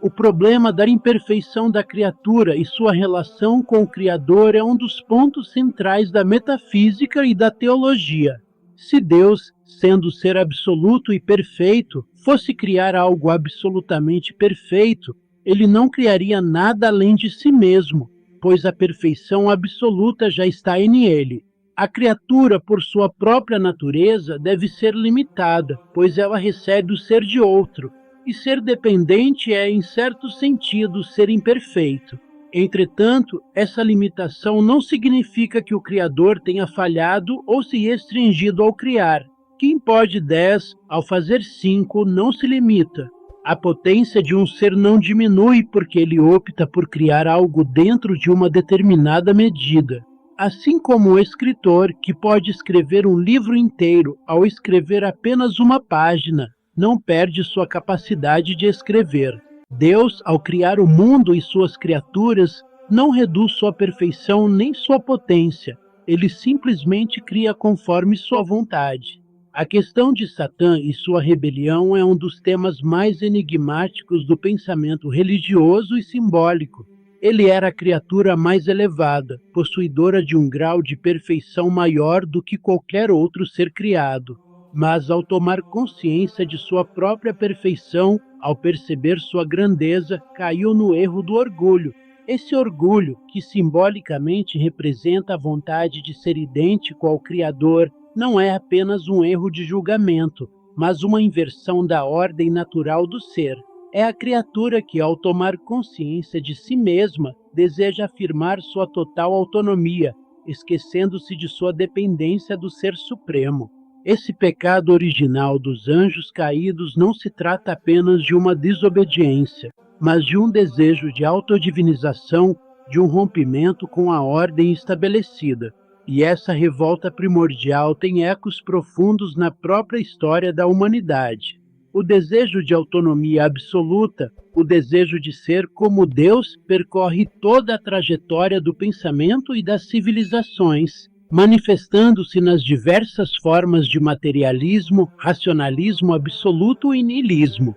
O problema da imperfeição da criatura e sua relação com o Criador é um dos pontos centrais da metafísica e da teologia. Se Deus, sendo ser absoluto e perfeito, fosse criar algo absolutamente perfeito, ele não criaria nada além de si mesmo, pois a perfeição absoluta já está em ele. A criatura, por sua própria natureza, deve ser limitada, pois ela recebe o ser de outro, e ser dependente é, em certo sentido, ser imperfeito. Entretanto, essa limitação não significa que o Criador tenha falhado ou se restringido ao criar. Quem pode 10, ao fazer 5, não se limita. A potência de um ser não diminui porque ele opta por criar algo dentro de uma determinada medida. Assim como o escritor, que pode escrever um livro inteiro ao escrever apenas uma página, não perde sua capacidade de escrever. Deus, ao criar o mundo e suas criaturas, não reduz sua perfeição nem sua potência. Ele simplesmente cria conforme sua vontade. A questão de Satã e sua rebelião é um dos temas mais enigmáticos do pensamento religioso e simbólico. Ele era a criatura mais elevada, possuidora de um grau de perfeição maior do que qualquer outro ser criado. Mas ao tomar consciência de sua própria perfeição, ao perceber sua grandeza, caiu no erro do orgulho. Esse orgulho, que simbolicamente representa a vontade de ser idêntico ao Criador, não é apenas um erro de julgamento, mas uma inversão da ordem natural do ser. É a criatura que, ao tomar consciência de si mesma, deseja afirmar sua total autonomia, esquecendo-se de sua dependência do Ser Supremo. Esse pecado original dos anjos caídos não se trata apenas de uma desobediência, mas de um desejo de autodivinização, de um rompimento com a ordem estabelecida. E essa revolta primordial tem ecos profundos na própria história da humanidade. O desejo de autonomia absoluta, o desejo de ser como Deus, percorre toda a trajetória do pensamento e das civilizações, manifestando-se nas diversas formas de materialismo, racionalismo absoluto e niilismo.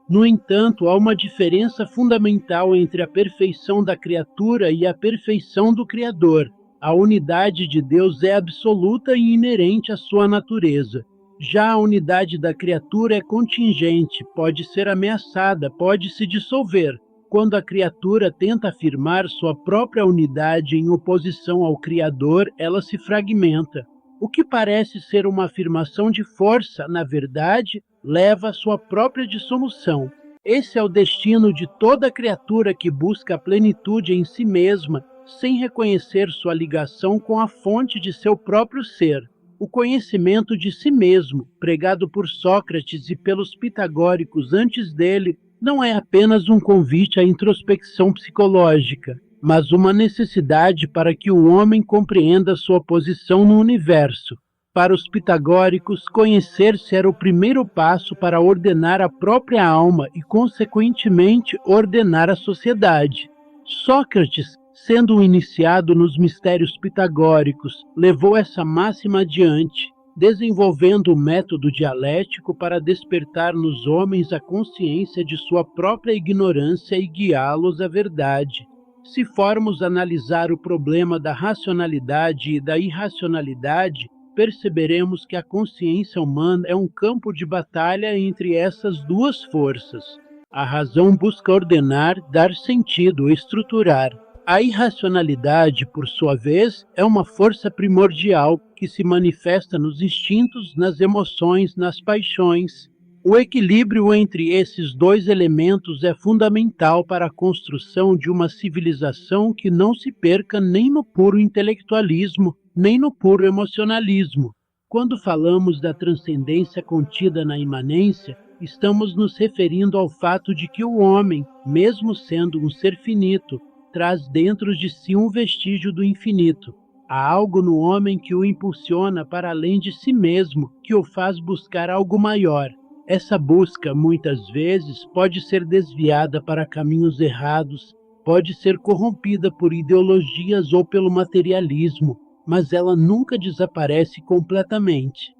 No entanto, há uma diferença fundamental entre a perfeição da criatura e a perfeição do Criador. A unidade de Deus é absoluta e inerente à sua natureza. Já a unidade da criatura é contingente, pode ser ameaçada, pode se dissolver. Quando a criatura tenta afirmar sua própria unidade em oposição ao Criador, ela se fragmenta. O que parece ser uma afirmação de força, na verdade, leva à sua própria dissolução. Esse é o destino de toda criatura que busca a plenitude em si mesma, sem reconhecer sua ligação com a fonte de seu próprio ser. O conhecimento de si mesmo, pregado por Sócrates e pelos pitagóricos antes dele, não é apenas um convite à introspecção psicológica, mas uma necessidade para que o homem compreenda sua posição no universo. Para os pitagóricos, conhecer-se era o primeiro passo para ordenar a própria alma e, consequentemente, ordenar a sociedade. Sócrates, sendo um iniciado nos mistérios pitagóricos, levou essa máxima adiante, desenvolvendo o método dialético para despertar nos homens a consciência de sua própria ignorância e guiá-los à verdade. Se formos analisar o problema da racionalidade e da irracionalidade, perceberemos que a consciência humana é um campo de batalha entre essas duas forças. A razão busca ordenar, dar sentido, estruturar. A irracionalidade, por sua vez, é uma força primordial que se manifesta nos instintos, nas emoções, nas paixões. O equilíbrio entre esses dois elementos é fundamental para a construção de uma civilização que não se perca nem no puro intelectualismo, nem no puro emocionalismo. Quando falamos da transcendência contida na imanência, estamos nos referindo ao fato de que o homem, mesmo sendo um ser finito, traz dentro de si um vestígio do infinito. Há algo no homem que o impulsiona para além de si mesmo, que o faz buscar algo maior. Essa busca, muitas vezes, pode ser desviada para caminhos errados, pode ser corrompida por ideologias ou pelo materialismo, mas ela nunca desaparece completamente.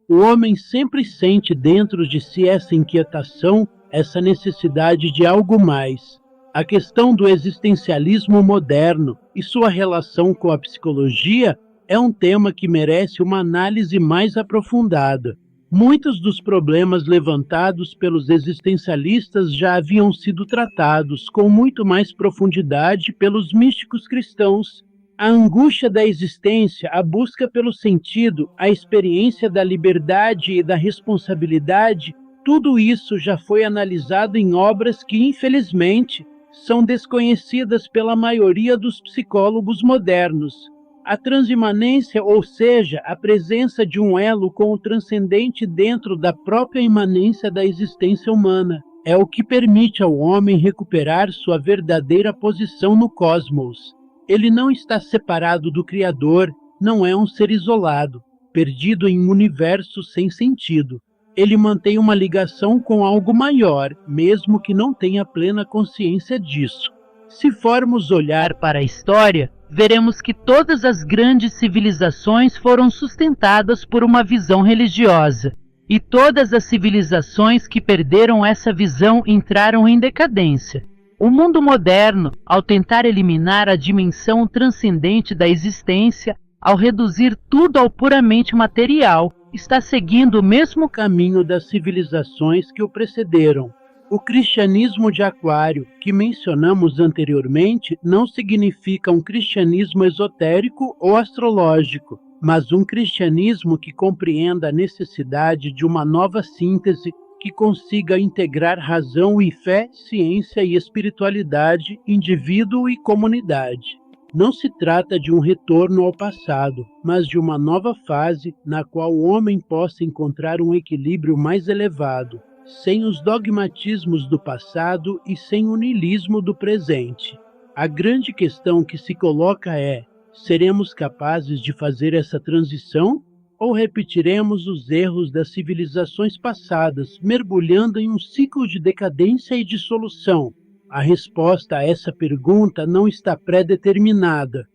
O homem sempre sente dentro de si essa inquietação, essa necessidade de algo mais. A questão do existencialismo moderno e sua relação com a psicologia é um tema que merece uma análise mais aprofundada. Muitos dos problemas levantados pelos existencialistas já haviam sido tratados com muito mais profundidade pelos místicos cristãos. A angústia da existência, a busca pelo sentido, a experiência da liberdade e da responsabilidade, tudo isso já foi analisado em obras que, infelizmente, são desconhecidas pela maioria dos psicólogos modernos. A transimanência, ou seja, a presença de um elo com o transcendente dentro da própria imanência da existência humana, é o que permite ao homem recuperar sua verdadeira posição no cosmos. Ele não está separado do Criador, não é um ser isolado, perdido em um universo sem sentido. Ele mantém uma ligação com algo maior, mesmo que não tenha plena consciência disso. Se formos olhar para a história, veremos que todas as grandes civilizações foram sustentadas por uma visão religiosa, e todas as civilizações que perderam essa visão entraram em decadência. O mundo moderno, ao tentar eliminar a dimensão transcendente da existência, ao reduzir tudo ao puramente material, está seguindo o mesmo caminho das civilizações que o precederam. O cristianismo de Aquário, que mencionamos anteriormente, não significa um cristianismo esotérico ou astrológico, mas um cristianismo que compreenda a necessidade de uma nova síntese que consiga integrar razão e fé, ciência e espiritualidade, indivíduo e comunidade. Não se trata de um retorno ao passado, mas de uma nova fase na qual o homem possa encontrar um equilíbrio mais elevado, sem os dogmatismos do passado e sem o niilismo do presente. A grande questão que se coloca é: seremos capazes de fazer essa transição? Ou repetiremos os erros das civilizações passadas, mergulhando em um ciclo de decadência e dissolução? A resposta a essa pergunta não está pré-determinada.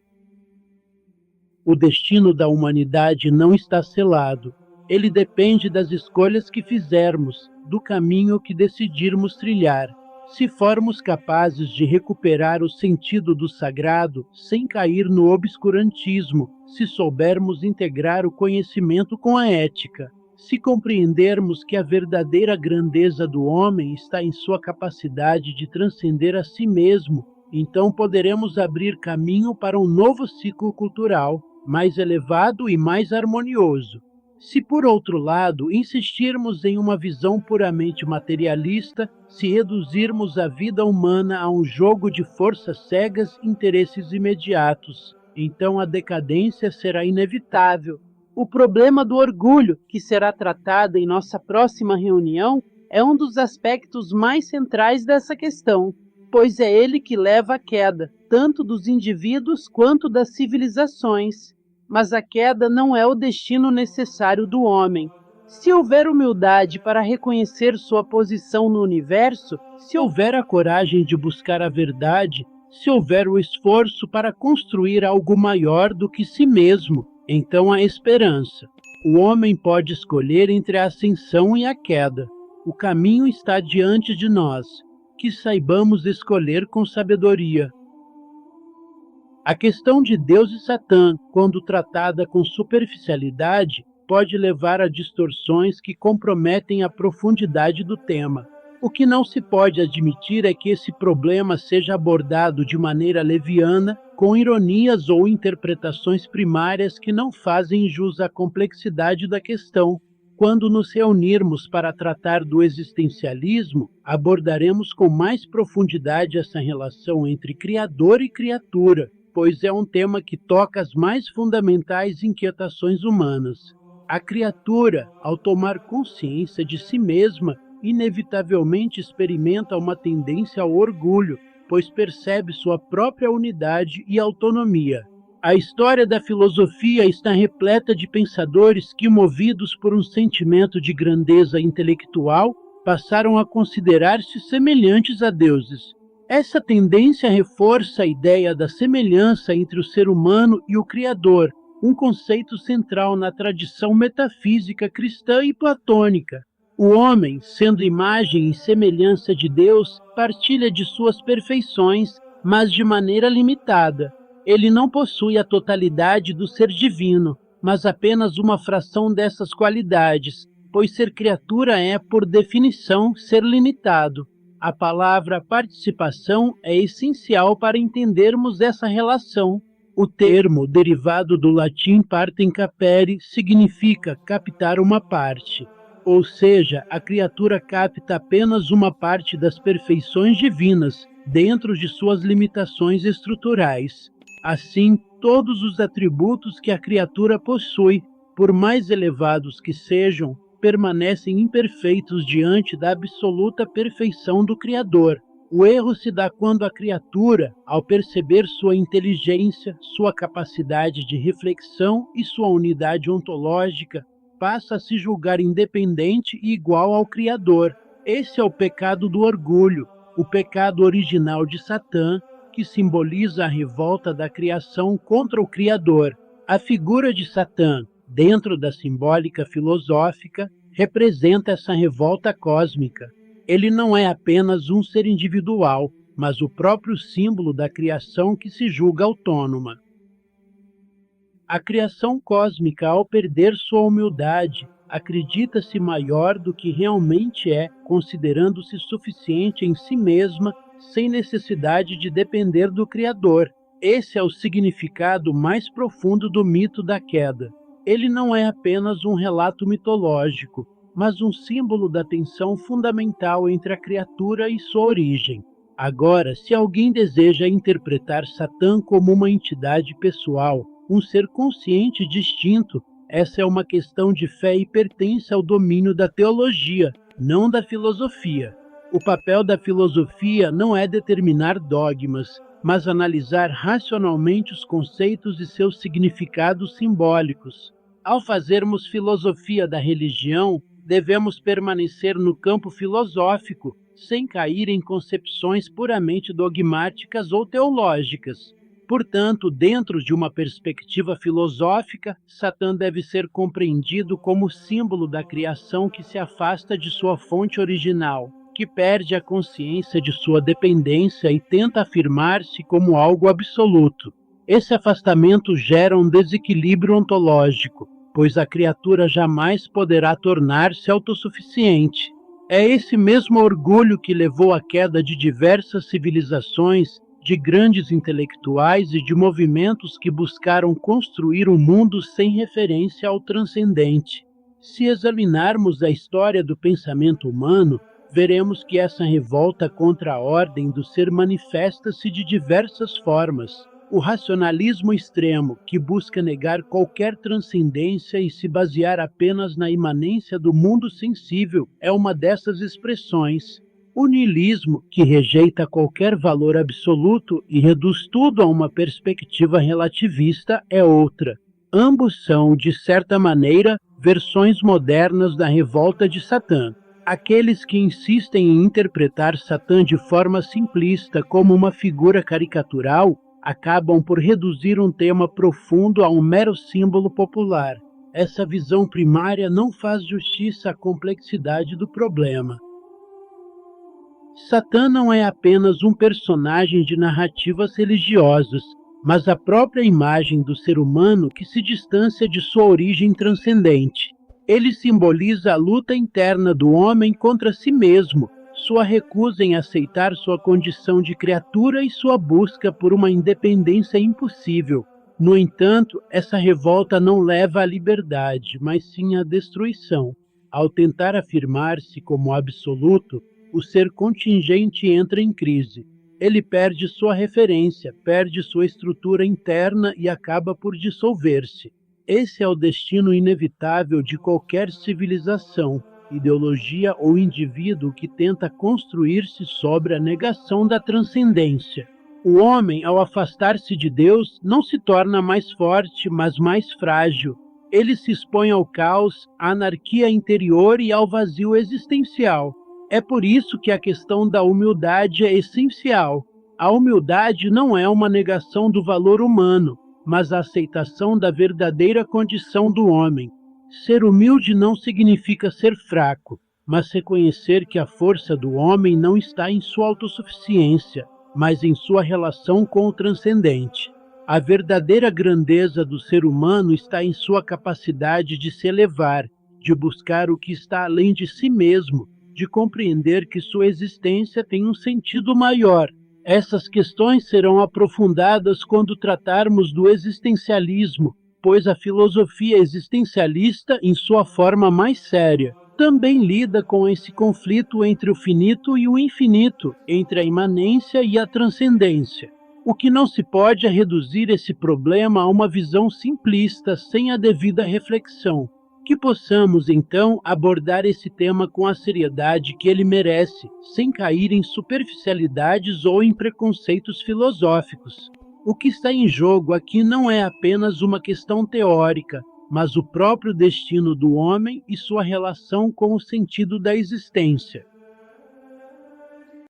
O destino da humanidade não está selado. Ele depende das escolhas que fizermos, do caminho que decidirmos trilhar. Se formos capazes de recuperar o sentido do sagrado sem cair no obscurantismo, se soubermos integrar o conhecimento com a ética, se compreendermos que a verdadeira grandeza do homem está em sua capacidade de transcender a si mesmo, então poderemos abrir caminho para um novo ciclo cultural, mais elevado e mais harmonioso. Se, por outro lado, insistirmos em uma visão puramente materialista, se reduzirmos a vida humana a um jogo de forças cegas e interesses imediatos, então a decadência será inevitável. O problema do orgulho, que será tratado em nossa próxima reunião, é um dos aspectos mais centrais dessa questão, pois é ele que leva à queda, tanto dos indivíduos quanto das civilizações. Mas a queda não é o destino necessário do homem. Se houver humildade para reconhecer sua posição no universo, se houver a coragem de buscar a verdade, se houver o esforço para construir algo maior do que si mesmo, então há esperança. O homem pode escolher entre a ascensão e a queda. O caminho está diante de nós. Que saibamos escolher com sabedoria. A questão de Deus e Satã, quando tratada com superficialidade, pode levar a distorções que comprometem a profundidade do tema. O que não se pode admitir é que esse problema seja abordado de maneira leviana, com ironias ou interpretações primárias que não fazem jus à complexidade da questão. Quando nos reunirmos para tratar do existencialismo, abordaremos com mais profundidade essa relação entre Criador e criatura, pois é um tema que toca as mais fundamentais inquietações humanas. A criatura, ao tomar consciência de si mesma, inevitavelmente experimenta uma tendência ao orgulho, pois percebe sua própria unidade e autonomia. A história da filosofia está repleta de pensadores que, movidos por um sentimento de grandeza intelectual, passaram a considerar-se semelhantes a deuses. Essa tendência reforça a ideia da semelhança entre o ser humano e o Criador, um conceito central na tradição metafísica cristã e platônica. O homem, sendo imagem e semelhança de Deus, partilha de suas perfeições, mas de maneira limitada. Ele não possui a totalidade do ser divino, mas apenas uma fração dessas qualidades, pois ser criatura é, por definição, ser limitado. A palavra participação é essencial para entendermos essa relação. O termo, derivado do latim partem capere, significa captar uma parte. Ou seja, a criatura capta apenas uma parte das perfeições divinas, dentro de suas limitações estruturais. Assim, todos os atributos que a criatura possui, por mais elevados que sejam, permanecem imperfeitos diante da absoluta perfeição do Criador. O erro se dá quando a criatura, ao perceber sua inteligência, sua capacidade de reflexão e sua unidade ontológica, passa a se julgar independente e igual ao Criador. Esse é o pecado do orgulho, o pecado original de Satã, que simboliza a revolta da criação contra o Criador. A figura de Satã, dentro da simbólica filosófica, representa essa revolta cósmica. Ele não é apenas um ser individual, mas o próprio símbolo da criação que se julga autônoma. A criação cósmica, ao perder sua humildade, acredita-se maior do que realmente é, considerando-se suficiente em si mesma, sem necessidade de depender do Criador. Esse é o significado mais profundo do mito da queda. Ele não é apenas um relato mitológico, mas um símbolo da tensão fundamental entre a criatura e sua origem. Agora, se alguém deseja interpretar Satã como uma entidade pessoal, um ser consciente e distinto, essa é uma questão de fé e pertence ao domínio da teologia, não da filosofia. O papel da filosofia não é determinar dogmas, mas analisar racionalmente os conceitos e seus significados simbólicos. Ao fazermos filosofia da religião, devemos permanecer no campo filosófico, sem cair em concepções puramente dogmáticas ou teológicas. Portanto, dentro de uma perspectiva filosófica, Satã deve ser compreendido como símbolo da criação que se afasta de sua fonte original, que perde a consciência de sua dependência e tenta afirmar-se como algo absoluto. Esse afastamento gera um desequilíbrio ontológico, pois a criatura jamais poderá tornar-se autossuficiente. É esse mesmo orgulho que levou à queda de diversas civilizações, de grandes intelectuais e de movimentos que buscaram construir um mundo sem referência ao transcendente. Se examinarmos a história do pensamento humano, veremos que essa revolta contra a ordem do ser manifesta-se de diversas formas. O racionalismo extremo, que busca negar qualquer transcendência e se basear apenas na imanência do mundo sensível, é uma dessas expressões. O niilismo, que rejeita qualquer valor absoluto e reduz tudo a uma perspectiva relativista, é outra. Ambos são, de certa maneira, versões modernas da revolta de Satã. Aqueles que insistem em interpretar Satã de forma simplista como uma figura caricatural acabam por reduzir um tema profundo a um mero símbolo popular. Essa visão primária não faz justiça à complexidade do problema. Satã não é apenas um personagem de narrativas religiosas, mas a própria imagem do ser humano que se distancia de sua origem transcendente. Ele simboliza a luta interna do homem contra si mesmo, sua recusa em aceitar sua condição de criatura e sua busca por uma independência impossível. No entanto, essa revolta não leva à liberdade, mas sim à destruição. Ao tentar afirmar-se como absoluto, o ser contingente entra em crise. Ele perde sua referência, perde sua estrutura interna e acaba por dissolver-se. Esse é o destino inevitável de qualquer civilização, ideologia ou indivíduo que tenta construir-se sobre a negação da transcendência. O homem, ao afastar-se de Deus, não se torna mais forte, mas mais frágil. Ele se expõe ao caos, à anarquia interior e ao vazio existencial. É por isso que a questão da humildade é essencial. A humildade não é uma negação do valor humano, mas a aceitação da verdadeira condição do homem. Ser humilde não significa ser fraco, mas reconhecer que a força do homem não está em sua autossuficiência, mas em sua relação com o transcendente. A verdadeira grandeza do ser humano está em sua capacidade de se elevar, de buscar o que está além de si mesmo, de compreender que sua existência tem um sentido maior. Essas questões serão aprofundadas quando tratarmos do existencialismo, pois a filosofia existencialista, em sua forma mais séria, também lida com esse conflito entre o finito e o infinito, entre a imanência e a transcendência. O que não se pode é reduzir esse problema a uma visão simplista, sem a devida reflexão. Que possamos, então, abordar esse tema com a seriedade que ele merece, sem cair em superficialidades ou em preconceitos filosóficos. O que está em jogo aqui não é apenas uma questão teórica, mas o próprio destino do homem e sua relação com o sentido da existência.